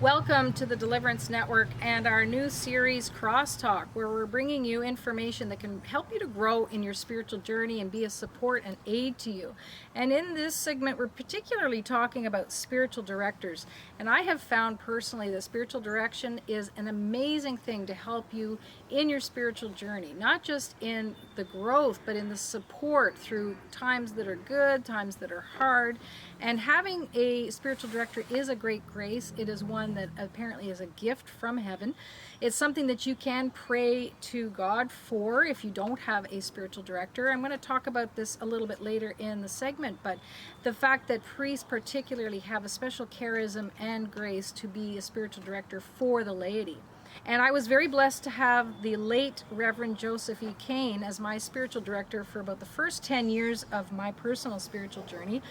Welcome to the Deliverance Network and our new series, Crosstalk, where we're bringing you information that can help you to grow in your spiritual journey and be a support and aid to you. And in this segment, we're particularly talking about spiritual directors. And I have found personally that spiritual direction is an amazing thing to help you in your spiritual journey, not just in the growth, but in the support through times that are good, times that are hard. And having a spiritual director is a great grace. It is one that apparently is a gift from heaven. It's something that you can pray to God for if you don't have a spiritual director. I'm going to talk about this a little bit later in the segment, but the fact that priests particularly have a special charism and grace to be a spiritual director for the laity. And I was very blessed to have the late Reverend Joseph E. Kane as my spiritual director for about the first 10 years of my personal spiritual journey.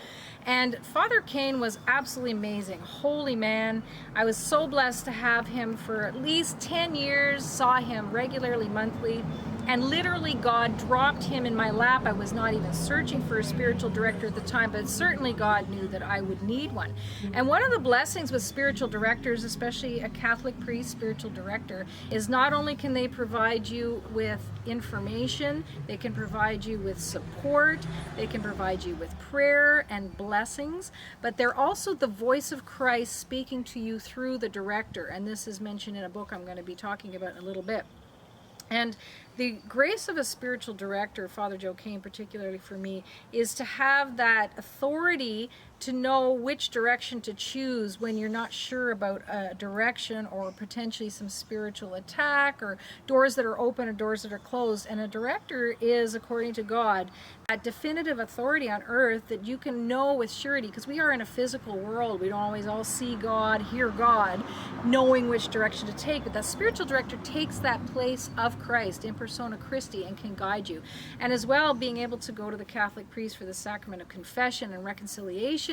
And Father Kane was absolutely amazing, holy man. I was so blessed to have him for at least 10 years, saw him regularly monthly. And literally God dropped him in my lap. I was not even searching for a spiritual director at the time, but certainly God knew that I would need one. And one of the blessings with spiritual directors, especially a Catholic priest spiritual director, is not only can they provide you with information, they can provide you with support, they can provide you with prayer and blessings, but they're also the voice of Christ speaking to you through the director. And this is mentioned in a book I'm going to be talking about in a little bit. And the grace of a spiritual director, Father Joe Kane particularly for me, is to have that authority to know which direction to choose when you're not sure about a direction or potentially some spiritual attack or doors that are open or doors that are closed. And a director is, according to God, a definitive authority on earth that you can know with surety, because we are in a physical world. We don't always all see God, hear God, knowing which direction to take. But that spiritual director takes that place of Christ in persona Christi and can guide you. And as well, being able to go to the Catholic priest for the sacrament of confession and reconciliation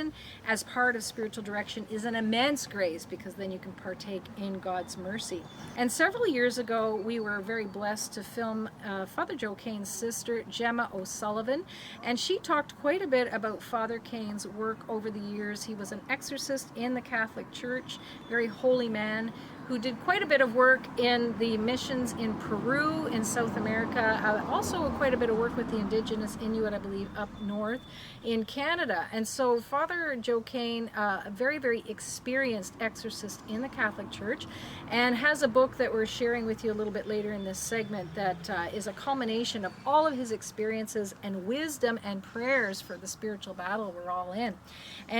as part of spiritual direction is an immense grace, because then you can partake in God's mercy. And several years ago, we were very blessed to film Father Joe Kane's sister, Gemma O'Sullivan, and she talked quite a bit about Father Kane's work over the years. He was an exorcist in the Catholic Church, very holy man, who did quite a bit of work in the missions in Peru, in South America, also quite a bit of work with the indigenous Inuit, I believe, up north in Canada. And so Father Joe Kane, a very, very experienced exorcist in the Catholic Church, and has a book that we're sharing with you a little bit later in this segment that is a culmination of all of his experiences and wisdom and prayers for the spiritual battle we're all in.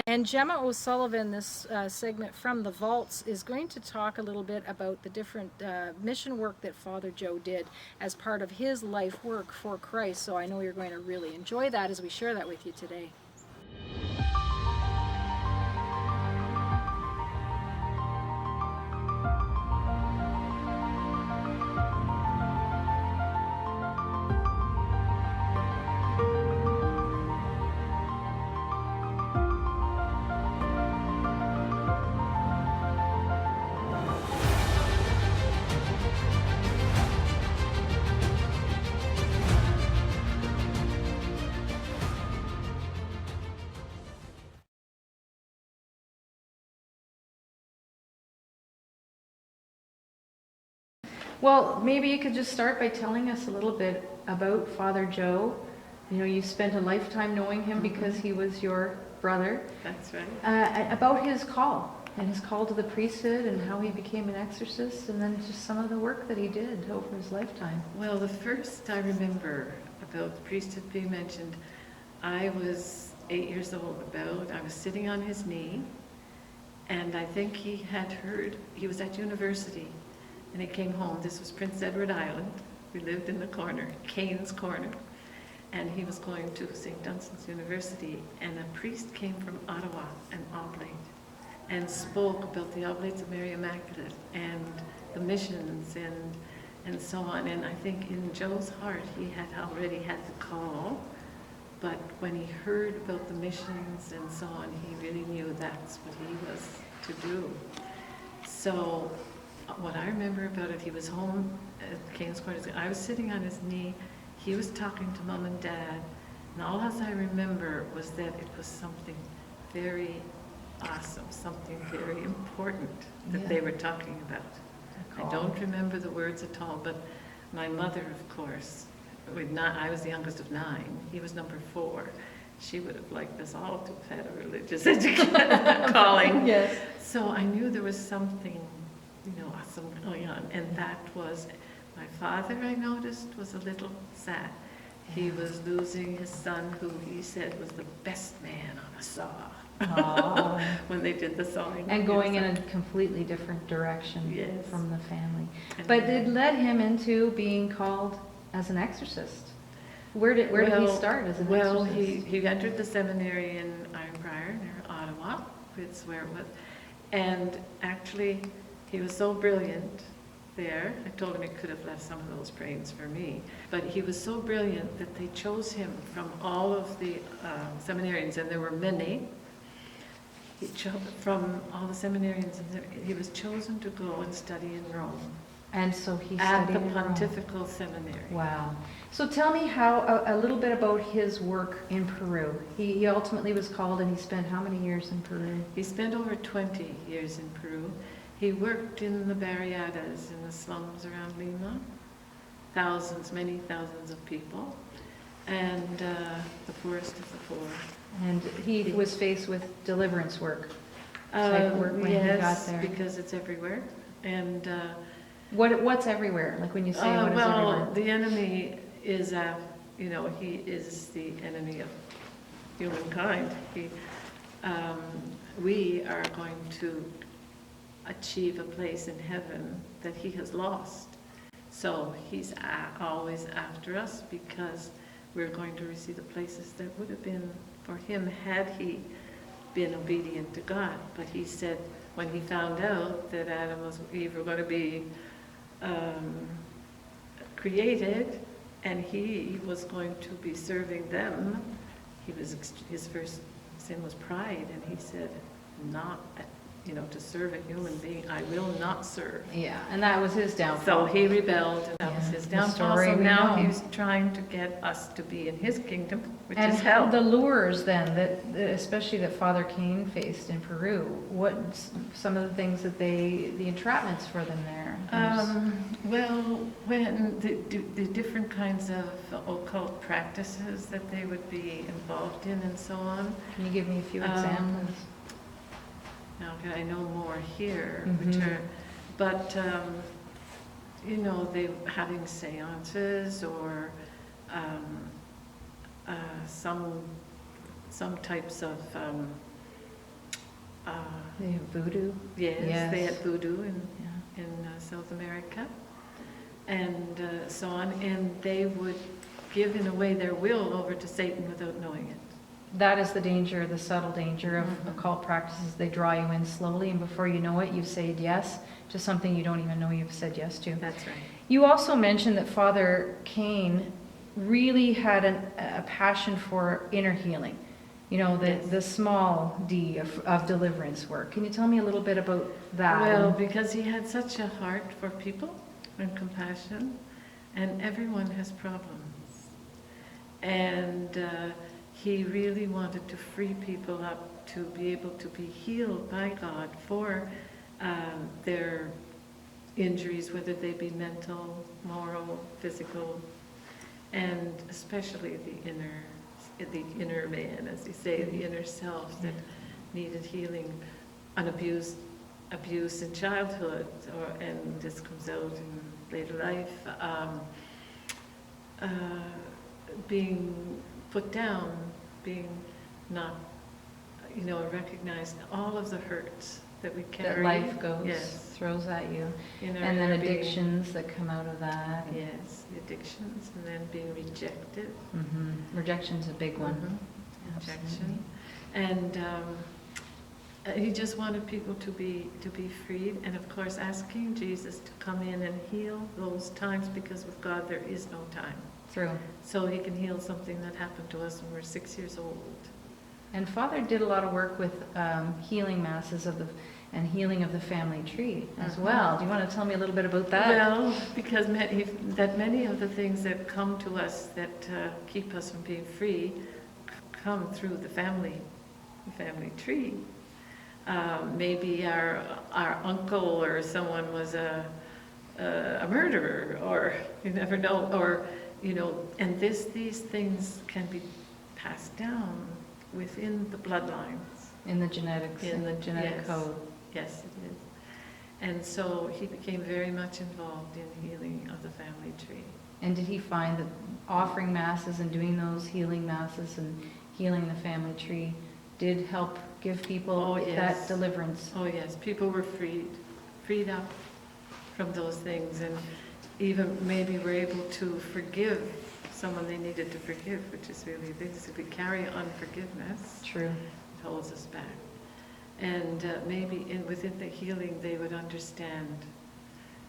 And Gemma O'Sullivan, this segment from the vaults, is going to talk a little bit about the different mission work that Father Joe did as part of his life work for Christ. So I know you're going to really enjoy that as we share that with you today. Well, maybe you could just start by telling us a little bit about Father Joe. You know, you spent a lifetime knowing him because he was your brother. That's right. About his call and his call to the priesthood and how he became an exorcist, and then just some of the work that he did over his lifetime. Well, the first I remember about the priesthood being mentioned, I was 8 years old about. I was sitting on his knee, and I think he had heard, he was at university, and he came home. This was Prince Edward Island. We lived in the corner, Kane's Corner. And he was going to St. Dunstan's University, and a priest came from Ottawa, an oblate, and spoke about the Oblates of Mary Immaculate and the missions and so on. And I think in Joe's heart, he had already had the call, but when he heard about the missions and so on, he really knew that's what he was to do. So what I remember about it, he was home at Kane's Corner. I was sitting on his knee. He was talking to Mom and Dad, and all as I remember was that it was something very awesome, something very important that they were talking about. I don't remember the words at all, but my mother, of course, I was the youngest of 9. He was number 4. She would have liked us all to have had a religious calling. Yes. So I knew there was something, awesome going on. And that was, my father, I noticed, was a little sad. He was losing his son, who he said was the best man on a saw. When they did the sawing. And going in a completely different direction Yes. from the family. And But it led him into being called as an exorcist. Where did he start as an Well, exorcist? he entered the seminary in Ironbriar, near Ottawa. It's where it was. And actually, he was so brilliant there. I told him he could have left some of those brains for me. But he was so brilliant that they chose him from all of the seminarians, and there were many. From all the seminarians, he was chosen to go and study in Rome. And so he At studied the in Rome. Pontifical Seminary. Wow. So tell me a little bit about his work in Peru. He ultimately was called, and he spent how many years in Peru? He spent over 20 years in Peru. He worked in the barriadas, in the slums around Lima. Many thousands of people. And the poorest of the poor. And he was faced with deliverance work. Type work when he got there. Because it's everywhere. And What's everywhere? Like when you say what is everywhere? the enemy is, he is the enemy of humankind. We are going to achieve a place in heaven that he has lost. So he's always after us, because we're going to receive the places that would have been for him had he been obedient to God. But he said, when he found out that Eve were going to be created, and he was going to be serving them, his first sin was pride, and he said, not, to serve a human being, I will not serve. Yeah, and that was his downfall. So he rebelled, and that was his the downfall. story So we now know. he's trying to get us to be in his kingdom, which And is hell. the lures then, especially that Father Kane faced in Peru, what some of the things that the entrapments for them there? When the different kinds of occult practices that they would be involved in and so on. Can you give me a few examples? Now, I know more here, Mhm. they having seances or some types of They have voodoo. yes, they had Yes. voodoo in Yeah. South America, and so on, and they would give in a way their will over to Satan without knowing it. That is the danger, the subtle danger of Mhm. occult practices. They draw you in slowly, and before you know it, you've said yes to something you don't even know you've said yes to. That's right. You also mentioned that Father Kane really had a passion for inner healing. Yes. The small d of deliverance work. Can you tell me a little bit about that? Well, because he had such a heart for people and compassion, and everyone has problems. And he really wanted to free people up to be able to be healed by God for their injuries, whether they be mental, moral, physical, and especially the inner man, as you say, the inner self that needed healing, abuse in childhood, and this comes out in later life, being put down, being not, recognized, all of the hurts that we carry. that life goes, Yes. throws at you. In our And then inner being. addictions that come out of that. Yes, the addictions, and then being rejected. Rejection's a big one. Mhm. Absolutely. Rejection. And he just wanted people to be freed, and of course asking Jesus to come in and heal those times, because with God there is no time. True. So he can heal something that happened to us when we're 6 years old. And Father did a lot of work with healing masses and healing of the family tree as well. Do you want to tell me a little bit about that? Well, because many of the things that come to us that keep us from being free come through the family tree. Maybe our uncle or someone was a murderer, or you never know, or and these things can be passed down within the bloodlines. In the genetics, in the genetic Yes. code. Yes, it is. And so he became very much involved in healing of the family tree. And did he find that offering masses and doing those healing masses and healing the family tree did help give people Oh, yes. that deliverance? Oh yes, people were freed up from those things, and even maybe were able to forgive someone they needed to forgive, which is really this. If we carry unforgiveness, True. it holds us back. And maybe within the healing they would understand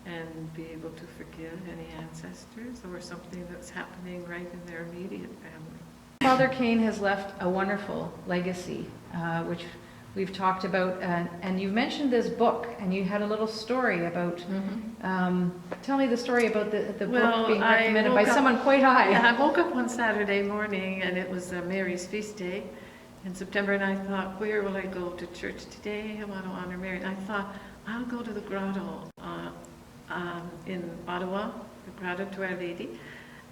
and be able to forgive any ancestors or something that's happening right in their immediate family. Father Kane has left a wonderful legacy, which we've talked about, and you mentioned this book, and you had a little story about, tell me the story about the book being recommended by someone quite high. Yeah, I woke up one Saturday morning, and it was Mary's feast day in September, and I thought, where will I go to church today? I want to honor Mary. And I thought, I'll go to the grotto in Ottawa, the grotto to Our Lady.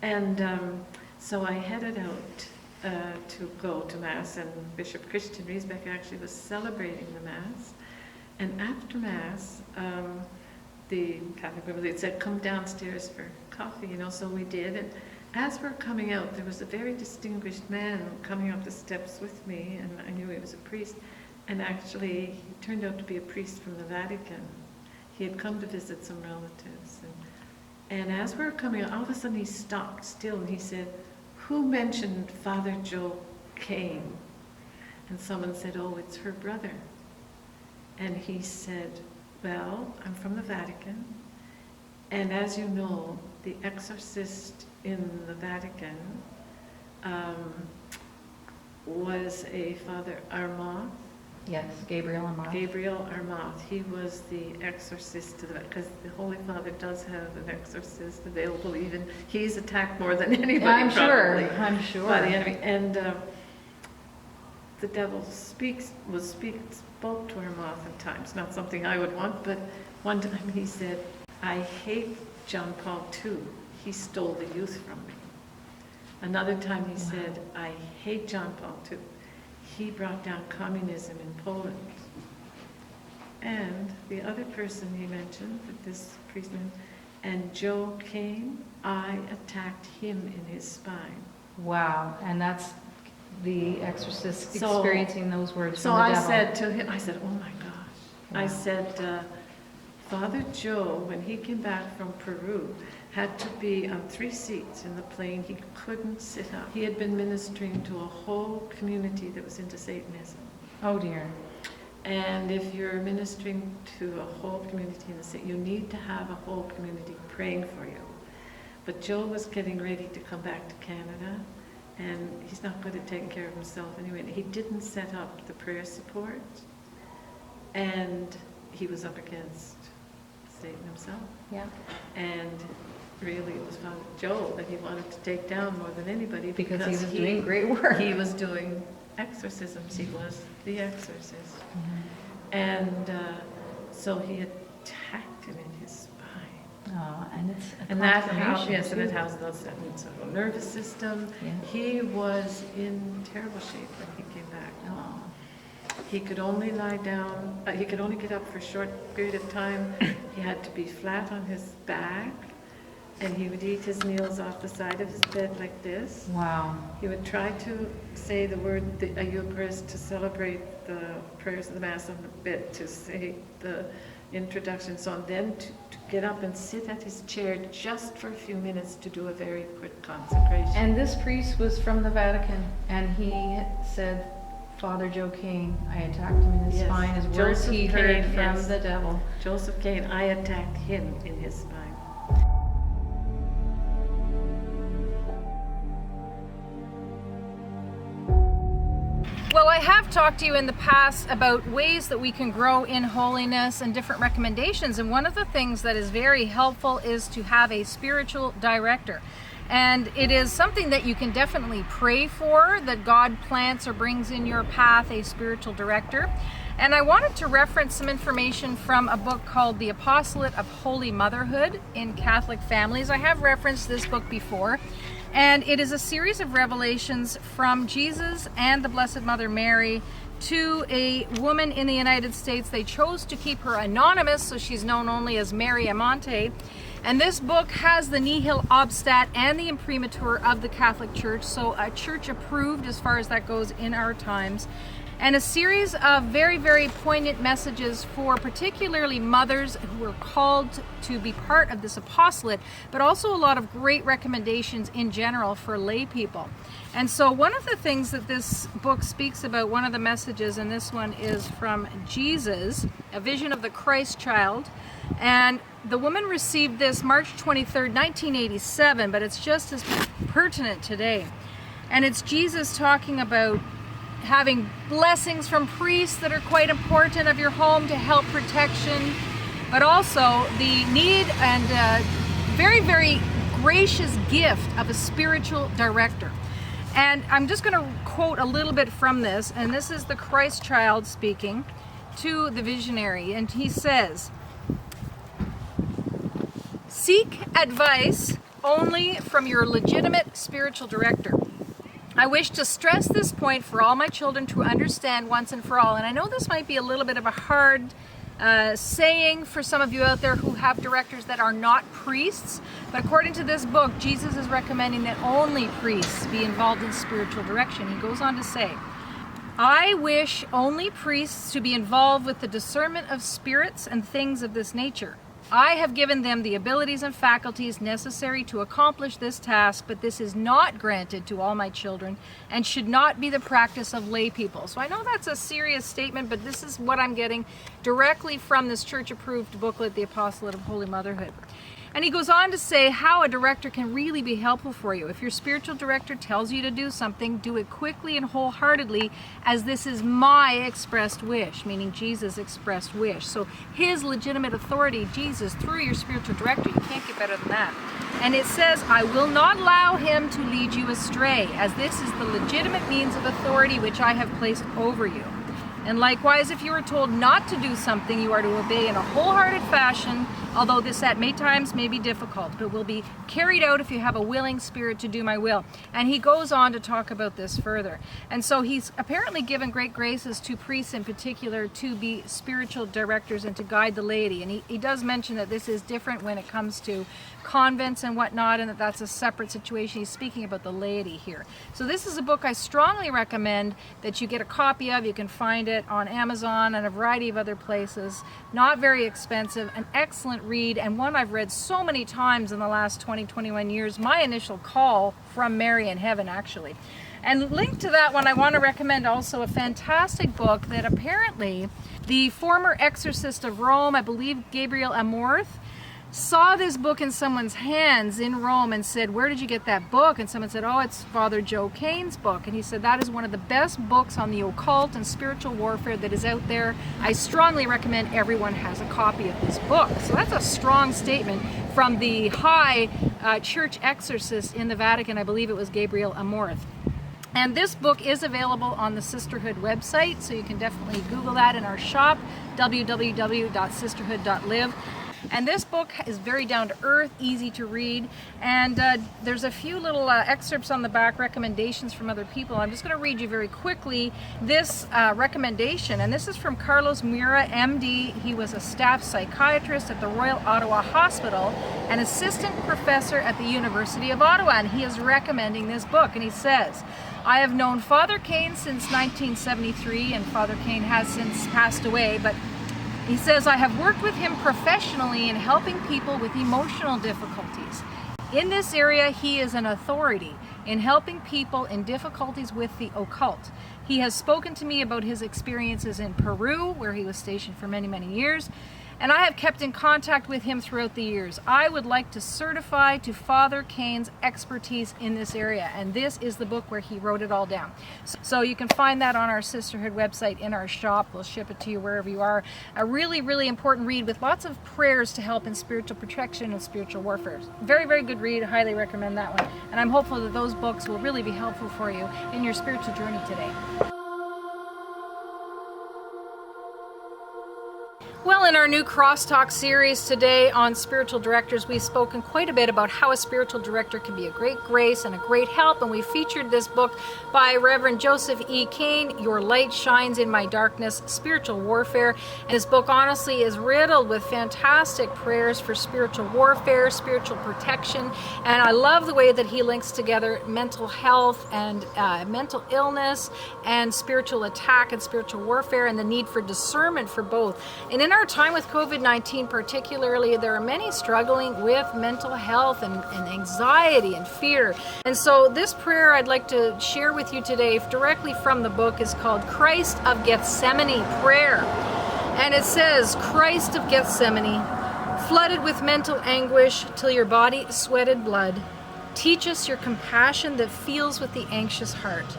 And so I headed out to go to Mass, and Bishop Christian Riesbeck actually was celebrating the Mass. And after Mass, the Catholic women, they said, come downstairs for coffee, so we did. And as we're coming out, there was a very distinguished man coming up the steps with me, and I knew he was a priest. And actually, he turned out to be a priest from the Vatican. He had come to visit some relatives. And as we were coming out, all of a sudden he stopped still, and he said, who mentioned Father Joe Kane? And someone said, oh, it's her brother. And he said, well, I'm from the Vatican, and as you know, the exorcist in the Vatican was a Father Armand. Yes, Gabriel Amar. Gabriel Armand. He was the exorcist to the, because the Holy Father does have an exorcist available. Even he's attacked more than anybody. I'm probably, sure. I'm sure. By the enemy, and the devil spoke to Armand at times. Not something I would want, but one time he said, "I hate John Paul II. He stole the youth from me." Another time he said, "I hate John Paul II. He brought down communism in Poland." And the other person he mentioned, this priest, and Joe Kane, I attacked him in his spine. Wow, and that's the exorcist So- experiencing those words So from the I devil. said to him, I said, oh my gosh. Wow. I said, Father Joe, when he came back from Peru, had to be on 3 seats in the plane. He couldn't sit up. He had been ministering to a whole community that was into Satanism. Oh dear. And if you're ministering to a whole community in the Satan, you need to have a whole community praying for you. But Joe was getting ready to come back to Canada, and he's not good at taking care of himself anyway. He didn't set up the prayer support, and he was up against Satan himself. Yeah. And really it was Father Joe that he wanted to take down more than anybody, Because he was doing great work. He was doing exorcisms. He was the exorcist. Mm-hmm. And so he attacked him in his spine. Oh, and it's a And that house, confirmation, yes, and it too. has the central nervous system. Yeah. He was in terrible shape when he came back. Oh. He could only lie down, he could only get up for a short period of time. He had to be flat on his back, and he would eat his meals off the side of his bed like this. Wow. He would try to say the word, a Eucharist, to celebrate the prayers of the Mass on the bed, to say the introduction, so on, then to get up and sit at his chair just for a few minutes to do a very quick consecration. And this priest was from the Vatican, and he said, Father Joe Kane, I attacked him in his Yes, spine, his words Joseph he heard Kane, from yes. the devil. Joseph Kane, I attacked him in his spine. Well, I have talked to you in the past about ways that we can grow in holiness and different recommendations. And one of the things that is very helpful is to have a spiritual director. And it is something that you can definitely pray for, that God plants or brings in your path a spiritual director. And I wanted to reference some information from a book called The Apostolate of Holy Motherhood in Catholic Families. I have referenced this book before, and it is a series of revelations from Jesus and the Blessed Mother Mary to a woman in the United States. They chose to keep her anonymous, so she's known only as Mary Amante. And this book has the nihil obstat and the imprimatur of the Catholic Church, so a church approved as far as that goes in our times. And a series of very, very poignant messages for particularly mothers who are called to be part of this apostolate, but also a lot of great recommendations in general for lay people. And so one of the things that this book speaks about, one of the messages, and this one is from Jesus, a vision of the Christ child. And the woman received this March 23rd, 1987, but it's just as pertinent today. And it's Jesus talking about having blessings from priests that are quite important of your home to help protection, but also the need and very, very gracious gift of a spiritual director. And I'm just going to quote a little bit from this, and this is the Christ child speaking to the visionary, and he says, "Seek advice only from your legitimate spiritual director. I wish to stress this point for all my children to understand once and for all." And I know this might be a little bit of a hard saying for some of you out there who have directors that are not priests, but according to this book, Jesus is recommending that only priests be involved in spiritual direction. He goes on to say, "I wish only priests to be involved with the discernment of spirits and things of this nature. I have given them the abilities and faculties necessary to accomplish this task, but this is not granted to all my children and should not be the practice of lay people." So I know that's a serious statement, but this is what I'm getting directly from this church-approved booklet, The Apostolate of Holy Motherhood. And he goes on to say how a director can really be helpful for you. If your spiritual director tells you to do something, do it quickly and wholeheartedly, as this is my expressed wish, meaning Jesus' expressed wish. So his legitimate authority, Jesus, through your spiritual director, you can't get better than that. And it says, "I will not allow him to lead you astray, as this is the legitimate means of authority which I have placed over you. And likewise, if you are told not to do something, you are to obey in a wholehearted fashion, although this at many times may be difficult, but will be carried out if you have a willing spirit to do my will." And he goes on to talk about this further. And so he's apparently given great graces to priests in particular to be spiritual directors and to guide the laity. And he does mention that this is different when it comes to convents and whatnot, and that's a separate situation. He's speaking about the laity here. So this is a book I strongly recommend that you get a copy of. You can find it on Amazon and a variety of other places. Not very expensive, an excellent read, and one I've read so many times in the last 21 years. My initial call from Mary in Heaven, actually. And linked to that one, I want to recommend also a fantastic book that apparently the former exorcist of Rome, I believe Gabriel Amorth, saw this book in someone's hands in Rome and said, "Where did you get that book?" And someone said, "Oh, it's Father Joe Kane's book." And he said, "That is one of the best books on the occult and spiritual warfare that is out there. I strongly recommend everyone has a copy of this book." So that's a strong statement from the high church exorcist in the Vatican. I believe it was Gabriel Amorth. And this book is available on the Sisterhood website, so you can definitely Google that in our shop, www.sisterhood.live. And this book is very down to earth, easy to read, and there's a few little excerpts on the back, recommendations from other people. I'm just going to read you very quickly this recommendation, and this is from Carlos Mura, MD. He was a staff psychiatrist at the Royal Ottawa Hospital and assistant professor at the University of Ottawa, and he is recommending this book. And he says, "I have known Father Kane since 1973, and Father Kane has since passed away, but he says, I have worked with him professionally in helping people with emotional difficulties. In this area, he is an authority in helping people in difficulties with the occult. He has spoken to me about his experiences in Peru, where he was stationed for many, many years, and I have kept in contact with him throughout the years. I would like to certify to Father Kane's expertise in this area." And this is the book where he wrote it all down. So you can find that on our Sisterhood website in our shop. We'll ship it to you wherever you are. A really, really important read with lots of prayers to help in spiritual protection and spiritual warfare. Very, very good read. Highly recommend that one. And I'm hopeful that those books will really be helpful for you in your spiritual journey today. in our new Crosstalk series today on spiritual directors, we've spoken quite a bit about how a spiritual director can be a great grace and a great help, and we featured this book by Reverend Joseph E. Kane, Your Light Shines in My Darkness, Spiritual Warfare. And this book honestly is riddled with fantastic prayers for spiritual warfare, spiritual protection, and I love the way that he links together mental health and mental illness and spiritual attack and spiritual warfare and the need for discernment for both. And in our time with COVID-19 particularly, there are many struggling with mental health and anxiety and fear. And so this prayer I'd like to share with you today directly from the book is called Christ of Gethsemane Prayer. And it says, Christ of Gethsemane, flooded with mental anguish till your body sweated blood, teach us your compassion that feels with the anxious heart.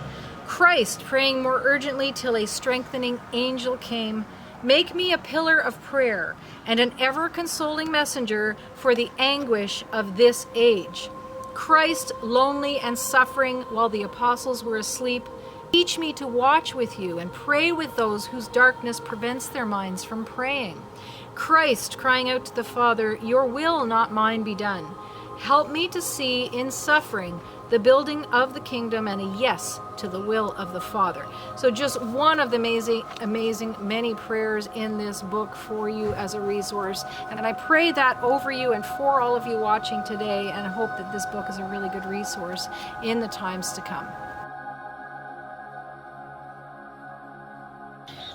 Christ, praying more urgently till a strengthening angel came, make me a pillar of prayer and an ever-consoling messenger for the anguish of this age. Christ, lonely and suffering while the apostles were asleep, teach me to watch with you and pray with those whose darkness prevents their minds from praying. Christ, crying out to the Father, your will, not mine, be done. Help me to see in suffering the building of the kingdom and a yes to the will of the Father. So just one of the amazing many prayers in this book for you as a resource. And I pray that over you and for all of you watching today, and I hope that this book is a really good resource in the times to come.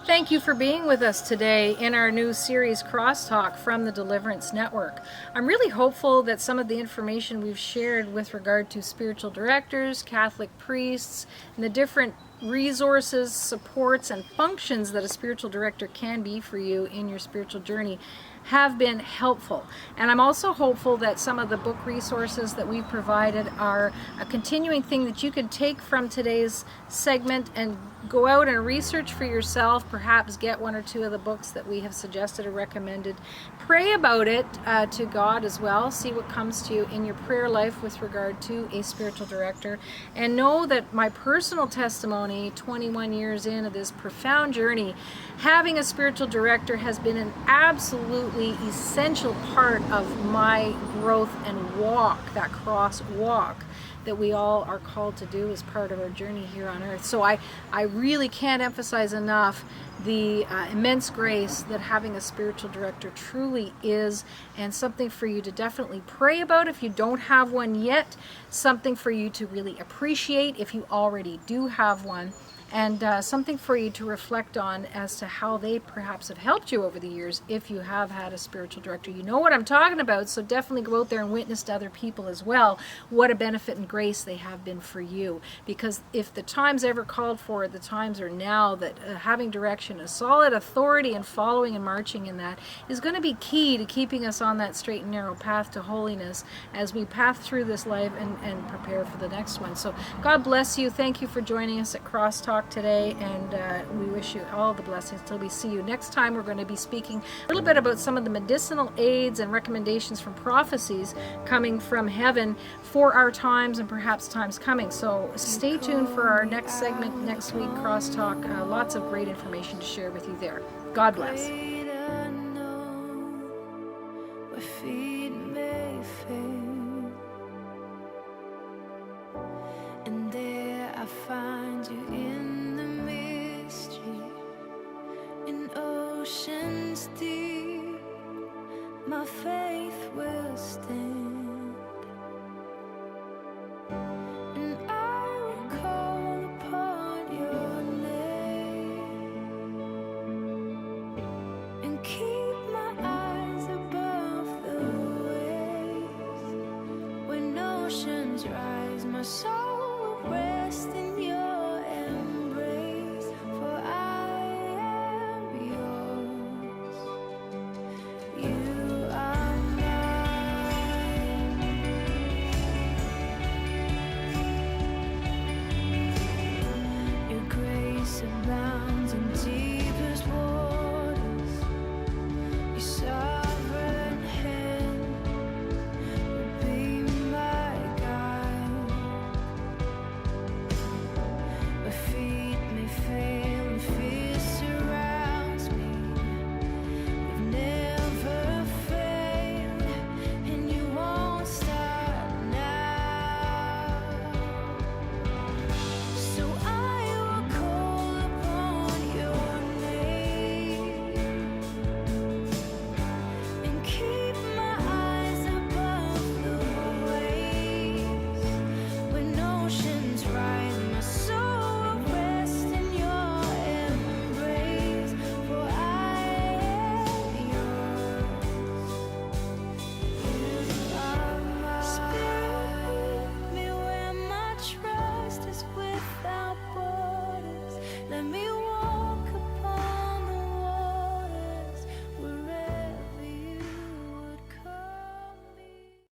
Thank you for being with us today in our new series Crosstalk from the Deliverance Network. I'm really hopeful that some of the information we've shared with regard to spiritual directors, Catholic priests, and the different resources, supports, and functions that a spiritual director can be for you in your spiritual journey have been helpful. And I'm also hopeful that some of the book resources that we've provided are a continuing thing that you could take from today's segment and go out and research for yourself, perhaps get one or two of the books that we have suggested or recommended. Pray about it to God as well. See what comes to you in your prayer life with regard to a spiritual director. And know that my personal testimony, 21 years into this profound journey, having a spiritual director has been an absolutely essential part of my growth and walk, that cross walk that we all are called to do as part of our journey here on earth. So I really can't emphasize enough the immense grace that having a spiritual director truly is, and something for you to definitely pray about if you don't have one yet, something for you to really appreciate if you already do have one, and something for you to reflect on as to how they perhaps have helped you over the years if you have had a spiritual director. You know what I'm talking about, so definitely go out there and witness to other people as well what a benefit and grace they have been for you. Because if the times ever called for it, the times are now that having direction, a solid authority and following and marching in that is going to be key to keeping us on that straight and narrow path to holiness as we path through this life and prepare for the next one. So God bless you. Thank you for joining us at Crosstalk today, and we wish you all the blessings till we see you next time. We're going to be speaking a little bit about some of the medicinal aids and recommendations from prophecies coming from heaven for our times and perhaps times coming. So stay tuned for our next segment next week, Crosstalk. Lots of great information to share with you there. God bless. And there I find you in the mystery, in oceans deep, my faith will stand.